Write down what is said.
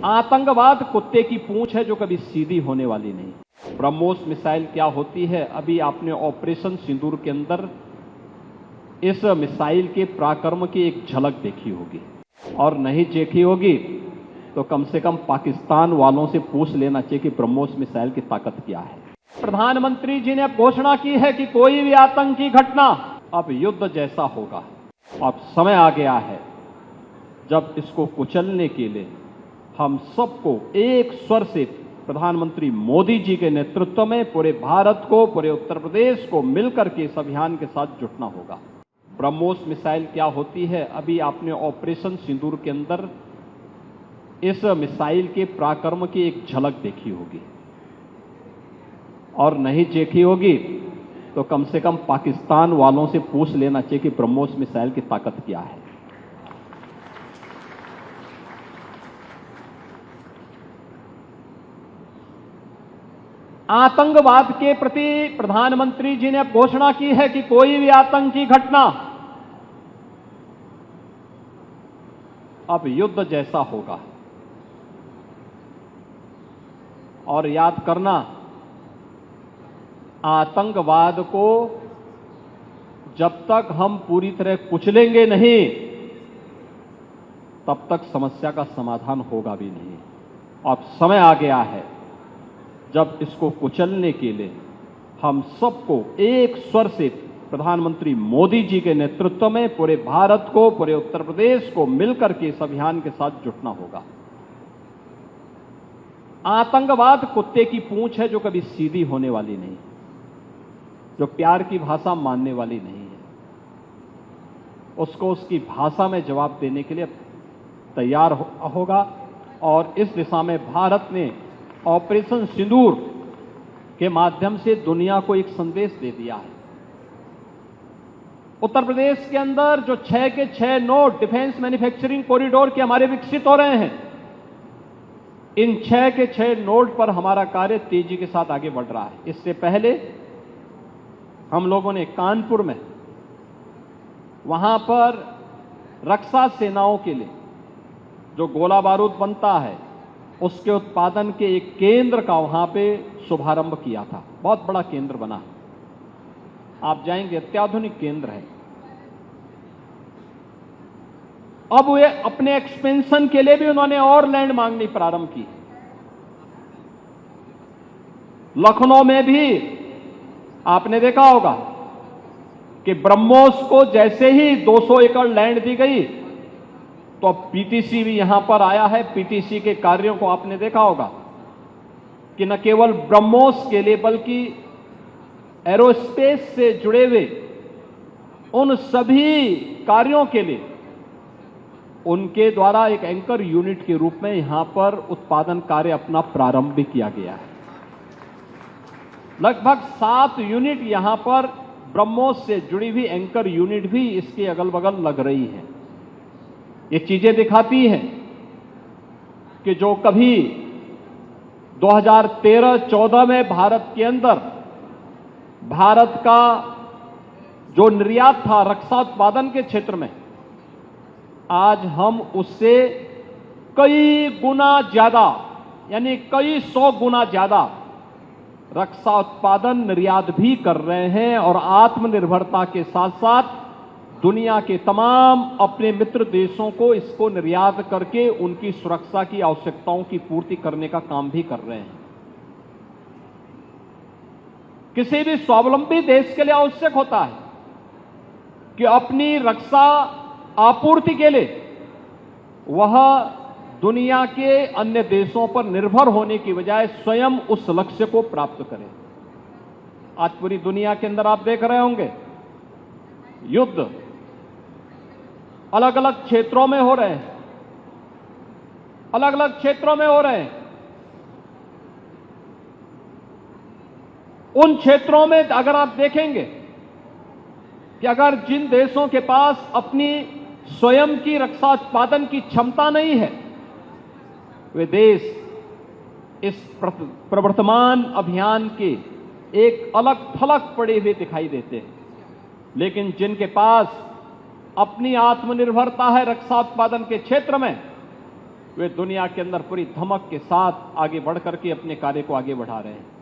आतंकवाद कुत्ते की पूंछ है जो कभी सीधी होने वाली नहीं। ब्रह्मोस मिसाइल क्या होती है, अभी आपने ऑपरेशन सिंदूर के अंदर इस मिसाइल के पराक्रम की एक झलक देखी होगी, और नहीं देखी होगी तो कम से कम पाकिस्तान वालों से पूछ लेना चाहिए कि ब्रह्मोस मिसाइल की ताकत क्या है। प्रधानमंत्री जी ने घोषणा की है कि कोई भी आतंकी घटना अब युद्ध जैसा होगा। अब समय आ गया है जब इसको कुचलने के लिए हम सबको एक स्वर से प्रधानमंत्री मोदी जी के नेतृत्व में पूरे भारत को, पूरे उत्तर प्रदेश को मिलकर के इस अभियान के साथ जुटना होगा। ब्रह्मोस मिसाइल क्या होती है, अभी आपने ऑपरेशन सिंदूर के अंदर इस मिसाइल के पराक्रम की एक झलक देखी होगी, और नहीं देखी होगी तो कम से कम पाकिस्तान वालों से पूछ लेना चाहिए कि ब्रह्मोस मिसाइल की ताकत क्या है। आतंकवाद के प्रति प्रधानमंत्री जी ने घोषणा की है कि कोई भी आतंकी घटना अब युद्ध जैसा होगा। और याद करना, आतंकवाद को जब तक हम पूरी तरह कुचलेंगे नहीं तब तक समस्या का समाधान होगा भी नहीं। अब समय आ गया है जब इसको कुचलने के लिए हम सबको एक स्वर से प्रधानमंत्री मोदी जी के नेतृत्व में पूरे भारत को, पूरे उत्तर प्रदेश को मिलकर के इस अभियान के साथ जुटना होगा। आतंकवाद कुत्ते की पूंछ है जो कभी सीधी होने वाली नहीं, जो प्यार की भाषा मानने वाली नहीं है। उसको उसकी भाषा में जवाब देने के लिए तैयार होगा, और इस दिशा में भारत ने ऑपरेशन सिंदूर के माध्यम से दुनिया को एक संदेश दे दिया है। उत्तर प्रदेश के अंदर जो 6 के 6 नोड डिफेंस मैन्युफैक्चरिंग कॉरिडोर के हमारे विकसित हो रहे हैं, इन 6 के 6 नोड पर हमारा कार्य तेजी के साथ आगे बढ़ रहा है। इससे पहले हम लोगों ने कानपुर में, वहां पर रक्षा सेनाओं के लिए जो गोला बारूद बनता है उसके उत्पादन के एक केंद्र का वहां पे शुभारंभ किया था। बहुत बड़ा केंद्र बना है, आप जाएंगे अत्याधुनिक केंद्र है। अब वे अपने एक्सपेंशन के लिए भी उन्होंने और लैंड मांगनी प्रारंभ की। लखनऊ में भी आपने देखा होगा कि ब्रह्मोस को जैसे ही 200 एकड़ लैंड दी गई तो अब पीटीसी भी यहां पर आया है। पीटीसी के कार्यों को आपने देखा होगा कि न केवल ब्रह्मोस के लिए बल्कि एरोस्पेस से जुड़े हुए उन सभी कार्यों के लिए उनके द्वारा एक एंकर यूनिट के रूप में यहां पर उत्पादन कार्य अपना प्रारंभ भी किया गया है। लगभग 7 यूनिट यहां पर ब्रह्मोस से जुड़ी हुई एंकर यूनिट भी इसके अगल बगल लग रही है। ये चीजें दिखाती हैं कि जो कभी 2013-14 में भारत के अंदर भारत का जो निर्यात था रक्षा उत्पादन के क्षेत्र में, आज हम उससे कई गुना ज्यादा, यानी कई 100 गुना ज्यादा रक्षा उत्पादन निर्यात भी कर रहे हैं, और आत्मनिर्भरता के साथ साथ दुनिया के तमाम अपने मित्र देशों को इसको निर्यात करके उनकी सुरक्षा की आवश्यकताओं की पूर्ति करने का काम भी कर रहे हैं। किसी भी स्वावलंबी देश के लिए आवश्यक होता है कि अपनी रक्षा आपूर्ति के लिए वह दुनिया के अन्य देशों पर निर्भर होने की बजाय स्वयं उस लक्ष्य को प्राप्त करे। आज पूरी दुनिया के अंदर आप देख रहे होंगे युद्ध अलग अलग क्षेत्रों में हो रहे हैं, अलग अलग क्षेत्रों में हो रहे हैं। उन क्षेत्रों में अगर आप देखेंगे कि अगर जिन देशों के पास अपनी स्वयं की रक्षा उत्पादन की क्षमता नहीं है, वे देश इस प्रवर्तमान अभियान के एक अलग थलग पड़े हुए दिखाई देते हैं। लेकिन जिनके पास अपनी आत्मनिर्भरता है रक्षा उत्पादन के क्षेत्र में, वे दुनिया के अंदर पूरी धमक के साथ आगे बढ़ करके अपने कार्य को आगे बढ़ा रहे हैं।